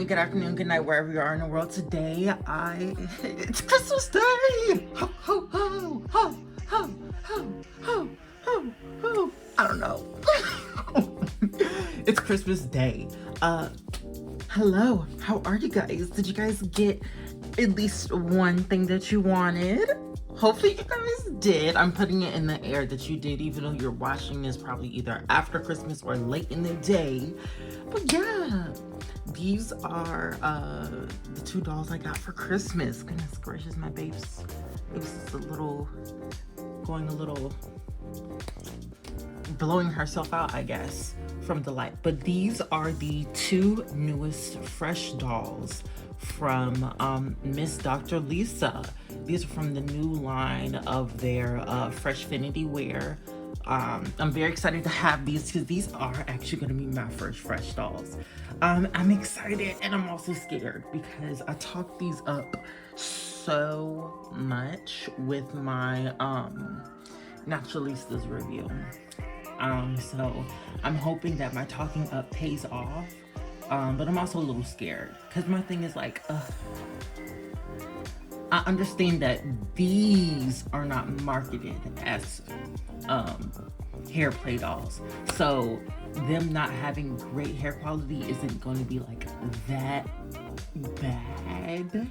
morning, good afternoon, good night, wherever you are in the world. Today, it's Christmas Day! Ho, ho, ho, ho, ho, ho, ho, ho, ho. I don't know. It's Christmas Day. Hello, how are you guys? Did you guys get at least one thing that you wanted? Hopefully you guys did. I'm putting it in the air that you did, even though you're watching this probably either after Christmas or late in the day. But yeah, these are the two dolls I got for Christmas. Goodness gracious, my babes. It was just going a little, blowing herself out, I guess, from the light. But these are the two newest Fresh dolls from Miss Dr. Lisa. These are from the new line of their Fresh-finity wear. I'm very excited to have these because these are actually going to be my first Fresh dolls. I'm excited and I'm also scared because I talked these up so much with my Naturalista's review. So I'm hoping that my talking up pays off. But I'm also a little scared because my thing is like, I understand that these are not marketed as hair play dolls, so them not having great hair quality isn't going to be like that bad,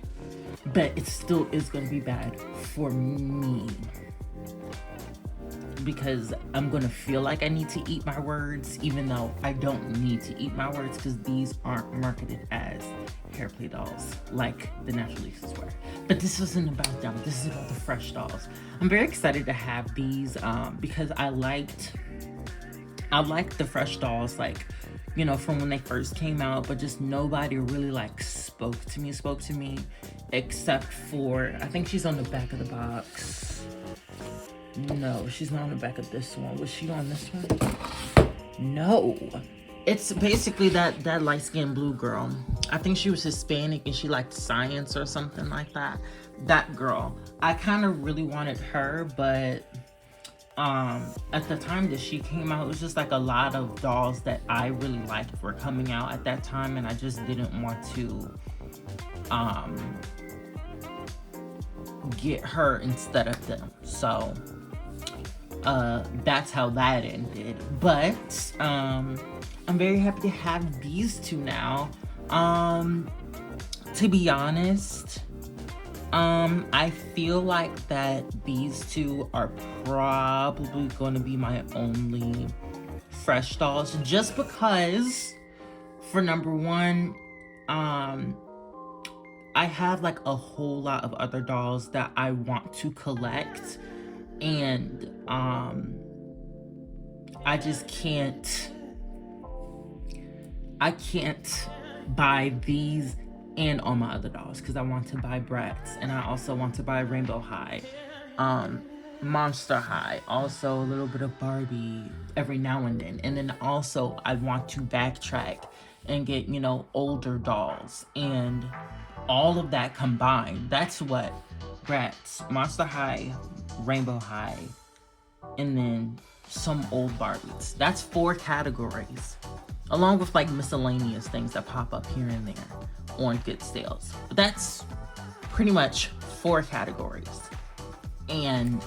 but it still is going to be bad for me because I'm gonna feel like I need to eat my words, even though I don't need to eat my words because these aren't marketed as hair play dolls like the Naturalistas were. But this isn't about them. This is about the Fresh dolls. I'm very excited to have these because I liked the Fresh dolls, like, you know, from when they first came out, but just nobody really like spoke to me except for, I think she's on the back of the box. No, she's not on the back of this one. Was she on this one? No. It's basically that light-skinned blue girl. I think she was Hispanic and she liked science or something like that. That girl. I kind of really wanted her, but at the time that she came out, it was just like a lot of dolls that I really liked were coming out at that time, and I just didn't want to get her instead of them. So that's how that ended. But I'm very happy to have these two now. To be honest, I feel like that these two are probably going to be my only Fresh dolls, just because, for number one, I have like a whole lot of other dolls that I want to collect, and I just can't buy these and all my other dolls because I want to buy Bratz, and I also want to buy Rainbow High, Monster High, also a little bit of Barbie every now and then also I want to backtrack and get, you know, older dolls, and all of that combined, that's what Bratz, Monster High, Rainbow High, and then some old Barbies. That's 4 categories, along with like miscellaneous things that pop up here and there on good sales. But that's pretty much 4 categories, and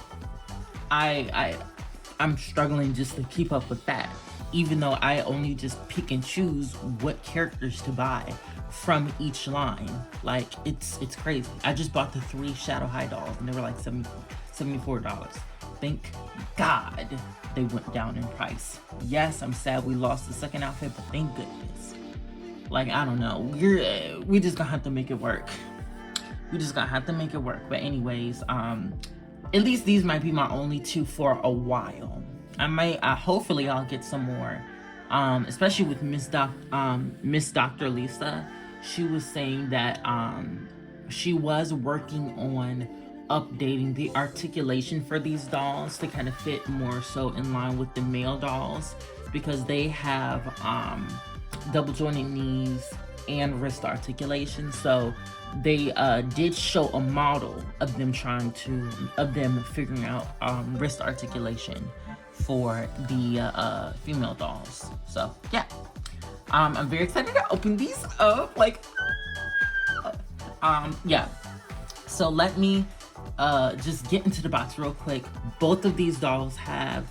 I'm struggling just to keep up with that, even though I only just pick and choose what characters to buy from each line. Like, it's crazy. I just bought the 3 Shadow High dolls and they were like $74. Thank God they went down in price. Yes, I'm sad we lost the second outfit, but thank goodness. Like, I don't know, we just gonna have to make it work. But anyways, at least these might be my only 2 for a while. Hopefully I'll get some more, especially with Miss Dr. Lisa. She was saying that she was working on updating the articulation for these dolls to kind of fit more so in line with the male dolls, because they have double jointed knees and wrist articulation. So they did show a model of them figuring out wrist articulation for the female dolls. So yeah, I'm very excited to open these up. Like, yeah. So let me just get into the box real quick. Both of these dolls have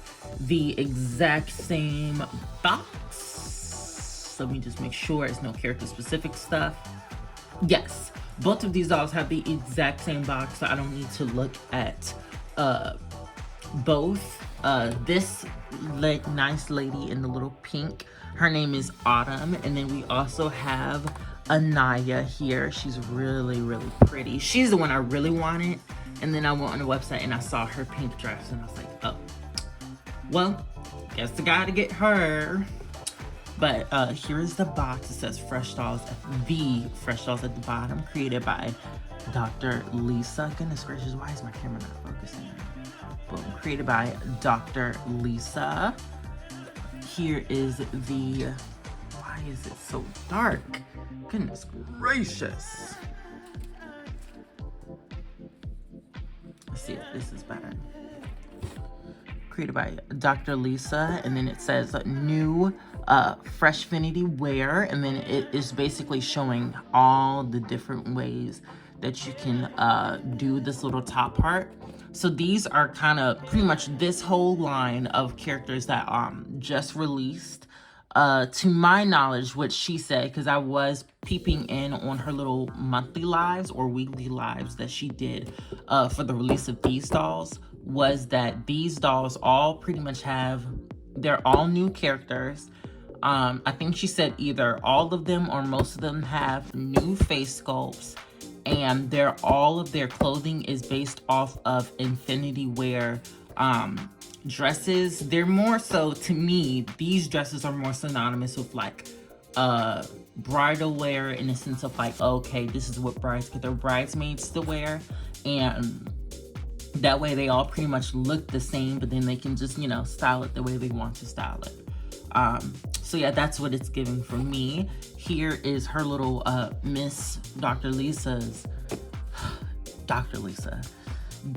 the exact same box. Let me just make sure it's no character specific stuff. Yes, both of these dolls have the exact same box, so I don't need to look at both. This like nice lady in the little pink, her name is Autumn, and then we also have Anaya here. She's really, really pretty. She's the one I really wanted, and then I went on the website and I saw her pink dress, and I was like, oh, well, guess I gotta get her. But here is the box. It says Fresh Dolls, the Fresh Dolls at the bottom, created by Dr. Lisa. Goodness gracious, why is my camera not focusing? Boom, created by Dr. Lisa. Here is the, why is it so dark? Goodness gracious. Let's see if this is better. Created by Dr. Lisa, and then it says new Fresh-finity wear, and then it is basically showing all the different ways that you can do this little top part. So these are kind of pretty much this whole line of characters that just released. To my knowledge, what she said, because I was peeping in on her little monthly lives or weekly lives that she did for the release of these dolls, was that these dolls all pretty much have, they're all new characters. I think she said either all of them or most of them have new face sculpts, and all of their clothing is based off of Infinity Wear dresses. They're more so, to me, these dresses are more synonymous with like bridal wear, in the sense of like, okay, this is what brides get their bridesmaids to wear, and that way they all pretty much look the same, but then they can just, you know, style it the way they want to style it. So yeah, that's what it's giving for me. Here is her little Miss Dr. Lisa's, Dr. Lisa.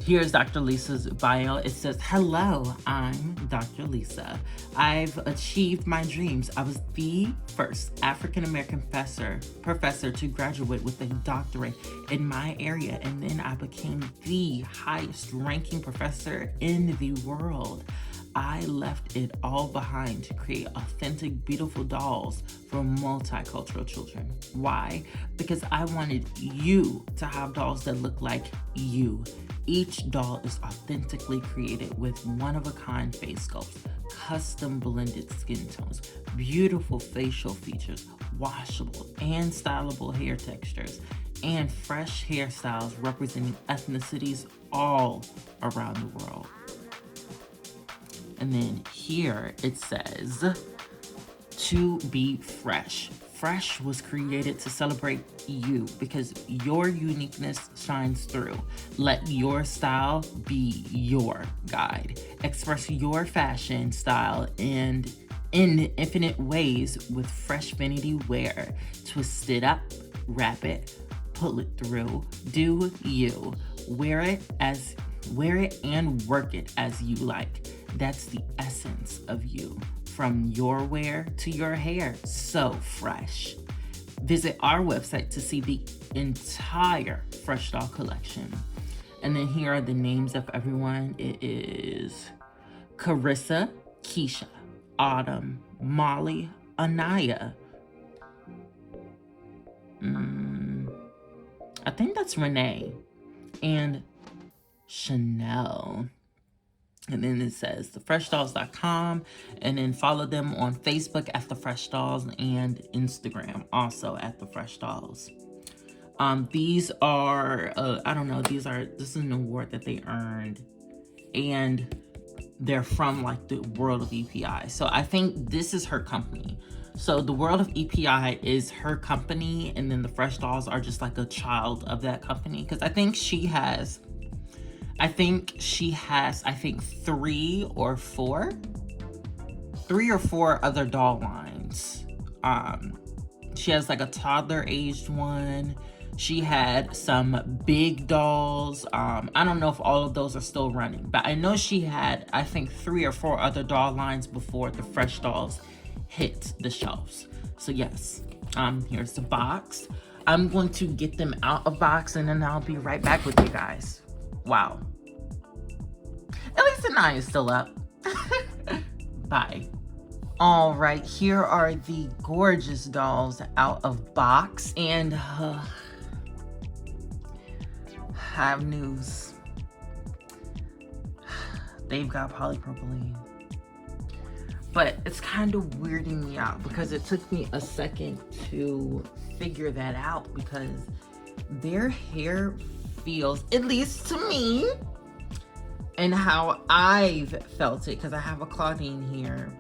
Here's Dr. Lisa's bio. It says, hello, I'm Dr. Lisa. I've achieved my dreams. I was the first African-American professor to graduate with a doctorate in my area, and then I became the highest ranking professor in the world. I left it all behind to create authentic, beautiful dolls for multicultural children. Why? Because I wanted you to have dolls that look like you. Each doll is authentically created with one-of-a-kind face sculpts, custom blended skin tones, beautiful facial features, washable and stylable hair textures, and fresh hairstyles representing ethnicities all around the world. And then here it says, to be fresh. Fresh was created to celebrate you because your uniqueness shines through. Let your style be your guide. Express your fashion style and in infinite ways with Fresh-finity wear. Twist it up, wrap it, pull it through. Do you. Wear it and work it as you like. That's the essence of you. From your wear to your hair, so fresh. Visit our website to see the entire Fresh Doll collection. And then here are the names of everyone. It is Carissa, Keisha, Autumn, Molly, Anaya. I think that's Renee. And Chanel. And then it says thefreshdolls.com, and then follow them on Facebook at The Fresh Dolls and Instagram also at The Fresh Dolls. These are, I don't know, this is an award that they earned, and they're from like the world of EPI. So I think this is her company. So the world of EPI is her company, and then the Fresh Dolls are just like a child of that company. Because I think she has 3 or 4 other doll lines. She has like a toddler aged one. She had some big dolls. I don't know if all of those are still running, but I know she had, I think, 3 or 4 other doll lines before the Fresh Dolls hit the shelves. So yes, here's the box. I'm going to get them out of box and then I'll be right back with you guys. Wow. At least the 9 is still up. Bye. All right, here are the gorgeous dolls out of box, and I have news. They've got polypropylene. But it's kind of weirding me out because it took me a second to figure that out, because their hair feels, at least to me, and how I've felt it, because I have a Claudine here,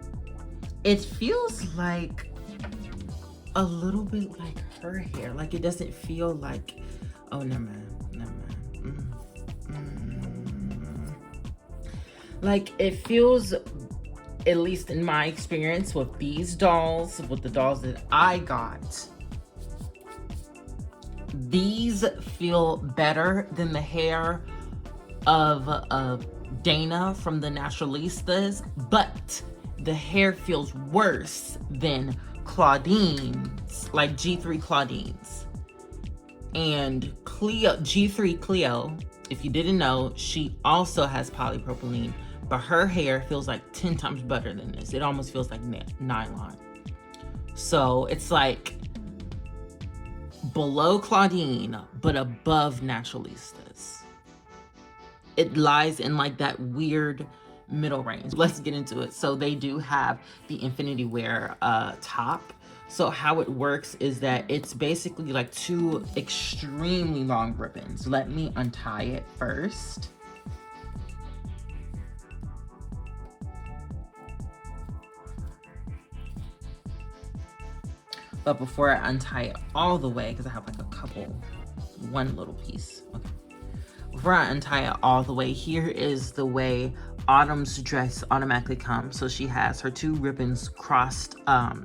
it feels like a little bit like her hair. Like it doesn't feel like, oh, never mind. Like it feels, at least in my experience with these dolls, with the dolls that I got, these feel better than the hair of Dana from the Naturalistas, but the hair feels worse than Claudine's, like G3 Claudine's. And Cleo, G3 Cleo, if you didn't know, she also has polypropylene, but her hair feels like 10 times better than this. It almost feels like nylon. So it's like below Claudine, but above Naturalistas. It lies in like that weird middle range. Let's get into it. So they do have the Infinity Wear top. So how it works is that it's basically like 2 extremely long ribbons. Let me untie it first. But before I untie it all the way, because I have like a couple, one little piece. Okay. Before I untie it all the way, here is the way Autumn's dress automatically comes. So she has her 2 ribbons crossed up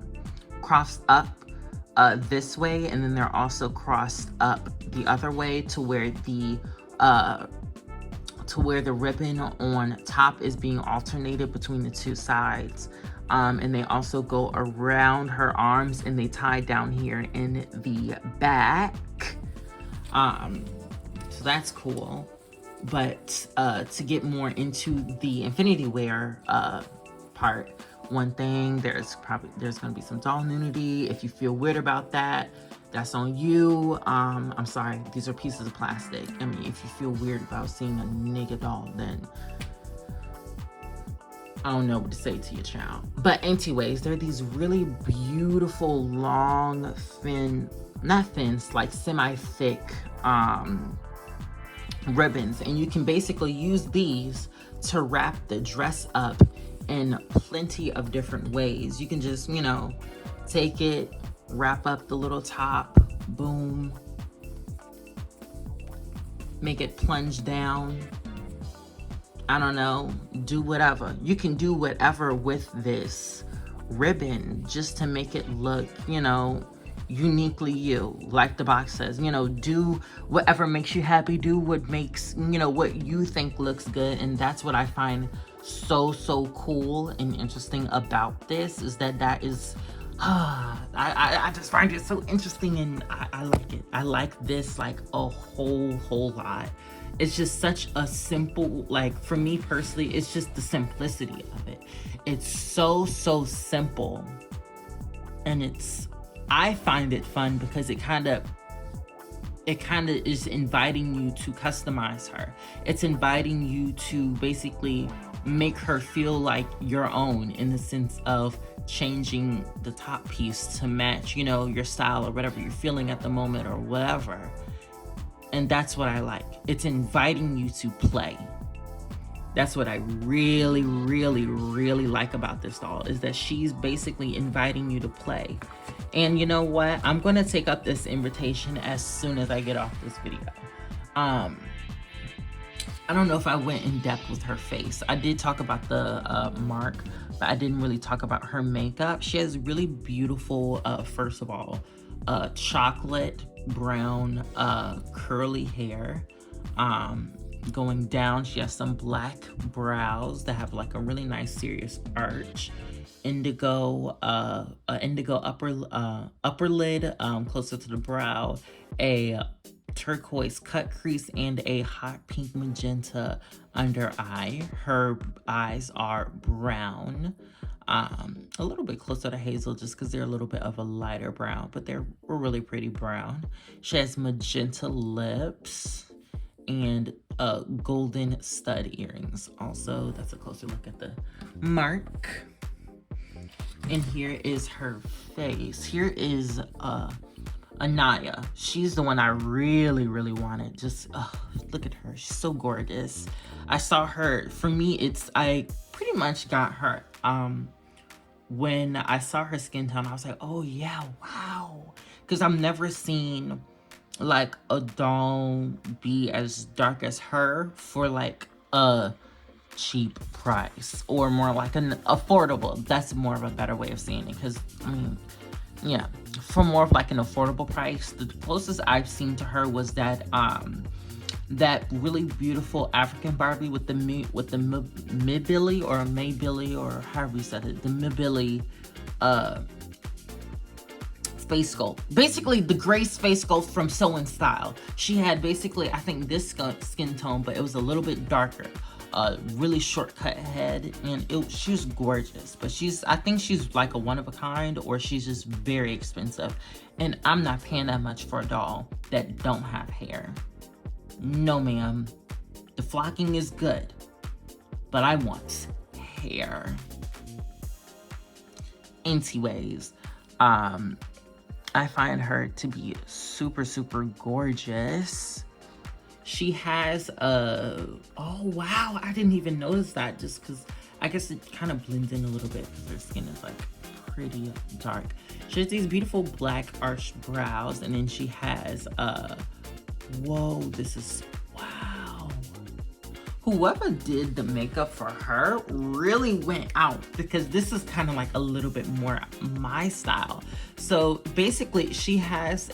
this way, and then they're also crossed up the other way to where the ribbon on top is being alternated between the 2 sides. And they also go around her arms, and they tie down here in the back. So that's cool. But to get more into the Infinity Wear part, one thing, there's gonna be some doll nudity. If you feel weird about that, that's on you. I'm sorry, these are pieces of plastic. I mean, if you feel weird about seeing a naked doll, then I don't know what to say to your child. But anyways, there are these really beautiful long thin, not thin, like semi-thick ribbons, and you can basically use these to wrap the dress up in plenty of different ways. You can just, you know, take it, wrap up the little top, boom, make it plunge down. I don't know, do whatever. You can do whatever with this ribbon just to make it look, you know, uniquely you. Like the box says, you know, do whatever makes you happy, do what makes, you know, what you think looks good. And that's what I find so cool and interesting about this, is that is I just find it so interesting, and I like it. I like this like a whole lot. It's just such a simple, like for me personally, it's just the simplicity of it. It's so simple, and I find it fun because it kind of is inviting you to customize her. It's inviting you to basically make her feel like your own, in the sense of changing the top piece to match, you know, your style or whatever you're feeling at the moment or whatever. And that's what I like. It's inviting you to play. That's what I really like about this doll, is that she's basically inviting you to play. And you know what? I'm going to take up this invitation as soon as I get off this video. I don't know if I went in depth with her face. I did talk about the mark, but I didn't really talk about her makeup. She has really beautiful, first of all, chocolate brown curly hair. going down. She has some black brows that have like a really nice serious arch. Indigo, indigo upper lid, closer to the brow, a turquoise cut crease, and a hot pink magenta under eye. Her eyes are brown, a little bit closer to hazel just because they're a little bit of a lighter brown, but they're really pretty brown. She has magenta lips and golden stud earrings. Also, that's a closer look at the mark. And here is her face. Here is Anaya. She's the one I really, really wanted. Just look at her. She's so gorgeous. I saw her. For me, I pretty much got her. When I saw her skin tone, I was like, oh yeah, wow. Because I've never seen like a doll be as dark as her for like a cheap price, or more like an affordable. That's more of a better way of saying it, because I mean, yeah, for more of like an affordable price. The closest I've seen to her was that that really beautiful African Barbie with the Mibili or Maybili, or however you said it, the Mibili face sculpt. Basically the gray face sculpt from Sew and Style. She had basically, I think, this skin tone, but it was a little bit darker. Really short cut head, and she was gorgeous. But I think she's like a one of a kind, or she's just very expensive. And I'm not paying that much for a doll that don't have hair. No, ma'am. The flocking is good, but I want hair. Anyways, I find her to be super, super gorgeous. She has oh wow, I didn't even notice that, just because I guess it kind of blends in a little bit because her skin is like pretty dark. She has these beautiful black arched brows, and then she has whoa, this is, wow. Whoever did the makeup for her really went out, because this is kind of like a little bit more my style. So basically she has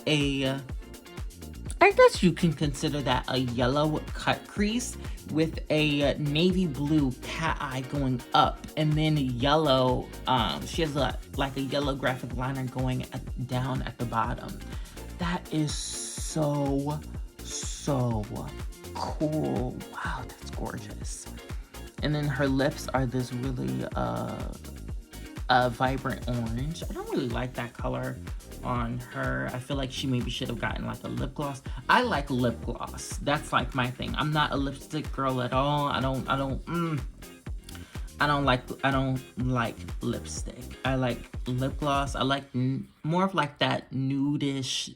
I guess you can consider that a yellow cut crease with a navy blue cat eye going up, and then yellow, she has like a yellow graphic liner going down at the bottom. That is so cool. Wow, that's gorgeous. And then her lips are this really vibrant orange. I don't really like that color on her. I feel like she maybe should have gotten like a lip gloss. I like lip gloss. That's like my thing. I'm not a lipstick girl at all. I don't like lipstick. I like lip gloss. I like more of like that nudish,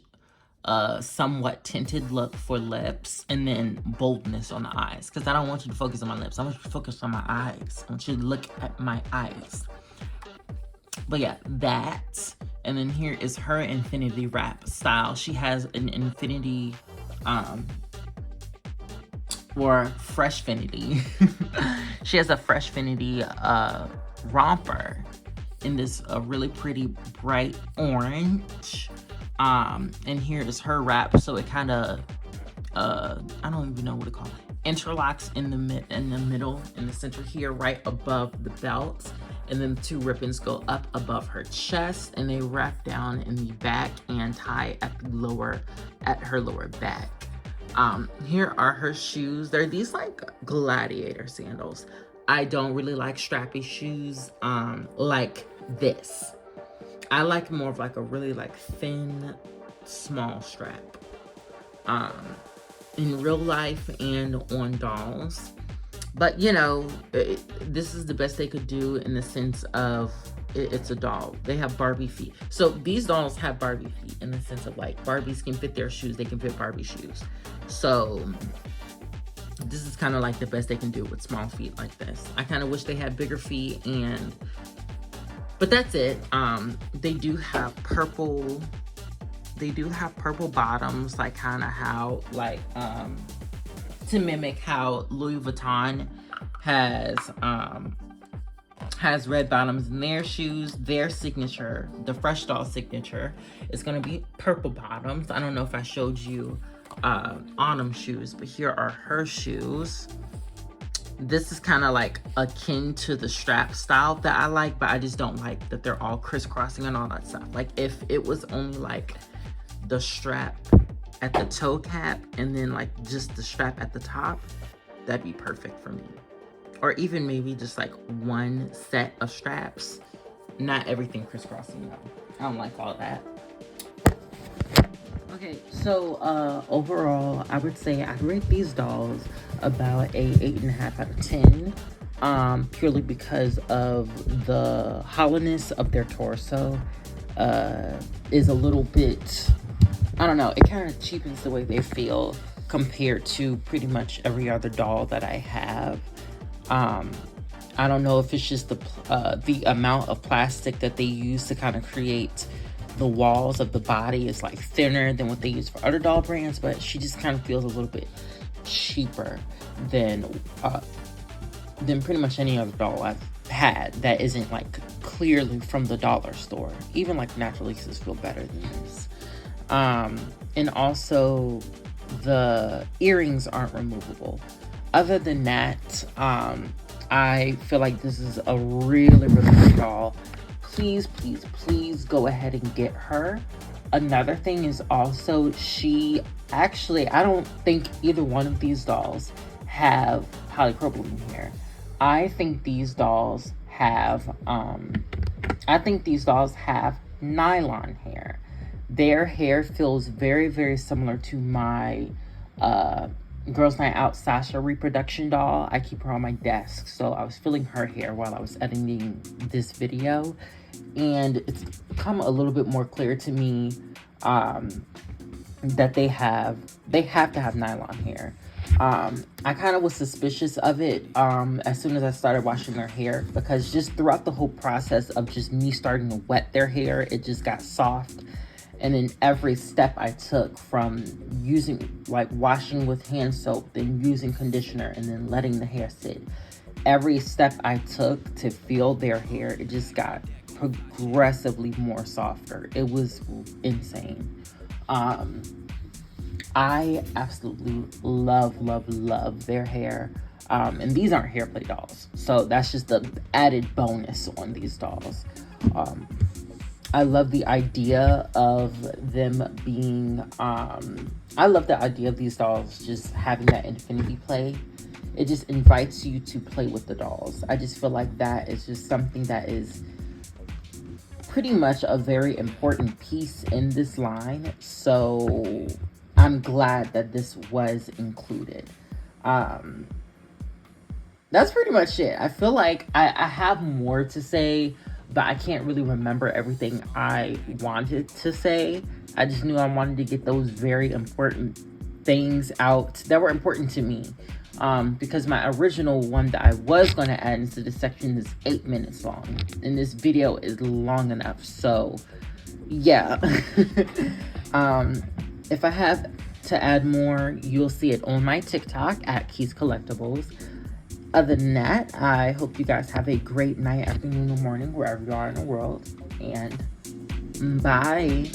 somewhat tinted look for lips, and then boldness on the eyes, because I don't want you to focus on my lips. I want you to focus on my eyes. I want you to look at my eyes. But yeah, that. And then here is her infinity wrap style. She has an infinity or Fresh-finity. She has a Fresh-finity romper in this really pretty bright orange. And here is her wrap. So it kind of I don't even know what to call it. Interlocks in the middle, in the center here, right above the belt. And then the two ribbons go up above her chest, and they wrap down in the back and tie at her lower back. Here are her shoes. They're these like gladiator sandals. I don't really like strappy shoes like this. I like more of like a really like thin, small strap. In real life and on dolls. But you know, this is the best they could do in the sense of it's a doll. They have Barbie feet. So these dolls have Barbie feet in the sense of like Barbies can fit their shoes, they can fit Barbie shoes. So this is kind of like the best they can do with small feet like this. I kind of wish they had bigger feet, but that's it. They do have purple bottoms, like kind of how like to mimic how Louis Vuitton has red bottoms in their shoes. Their signature, the Fresh doll signature, is going to be purple bottoms. I don't know if I showed you Autumn shoes, but here are her shoes. This is kind of like akin to the strap style that I like, but I just don't like that they're all crisscrossing and all that stuff. Like if it was only like the strap at the toe cap and then like just the strap at the top, that'd be perfect for me. Or even maybe just like one set of straps, not everything crisscrossing though. I don't like all that. Okay, so overall, I would say I'd rate these dolls about a 8.5 out of 10. Purely because of the hollowness of their torso is a little bit, I don't know, it kind of cheapens the way they feel compared to pretty much every other doll that I have. I don't know if it's just the amount of plastic that they use to kind of create the walls of the body is like thinner than what they use for other doll brands, but she just kind of feels a little bit cheaper than pretty much any other doll I've had that isn't like clearly from the dollar store. Even like Natural Leases feel better than this. And also the earrings aren't removable. Other than that, I feel like this is a really, really good doll. Please, please, please go ahead and get her. Another thing is also I don't think either one of these dolls have polypropylene hair. I think these dolls have nylon hair. Their hair feels very, very similar to my Girls Night Out Sasha reproduction doll. I keep her on my desk, so I was feeling her hair while I was editing this video, and it's become a little bit more clear to me that they have to have nylon hair. I kind of was suspicious of it as soon as I started washing their hair, because just throughout the whole process of just me starting to wet their hair, it just got soft. And then every step I took from washing with hand soap, then using conditioner, and then letting the hair sit. Every step I took to feel their hair, it just got progressively more softer. It was insane. I absolutely love their hair. And these aren't hair play dolls, so that's just the added bonus on these dolls. I love the idea of them being, I love the idea of these dolls just having that infinity play. It just invites you to play with the dolls. I just feel like that is just something that is pretty much a very important piece in this line. So I'm glad that this was included. That's pretty much it. I feel like I have more to say, but I can't really remember everything I wanted to say. I just knew I wanted to get those very important things out that were important to me. Because my original one that I was going to add into this section is 8 minutes long. And this video is long enough. So, yeah. If I have to add more, you'll see it on my TikTok at Keys Collectibles. Other than that, I hope you guys have a great night, afternoon, or morning, wherever you are in the world. And bye.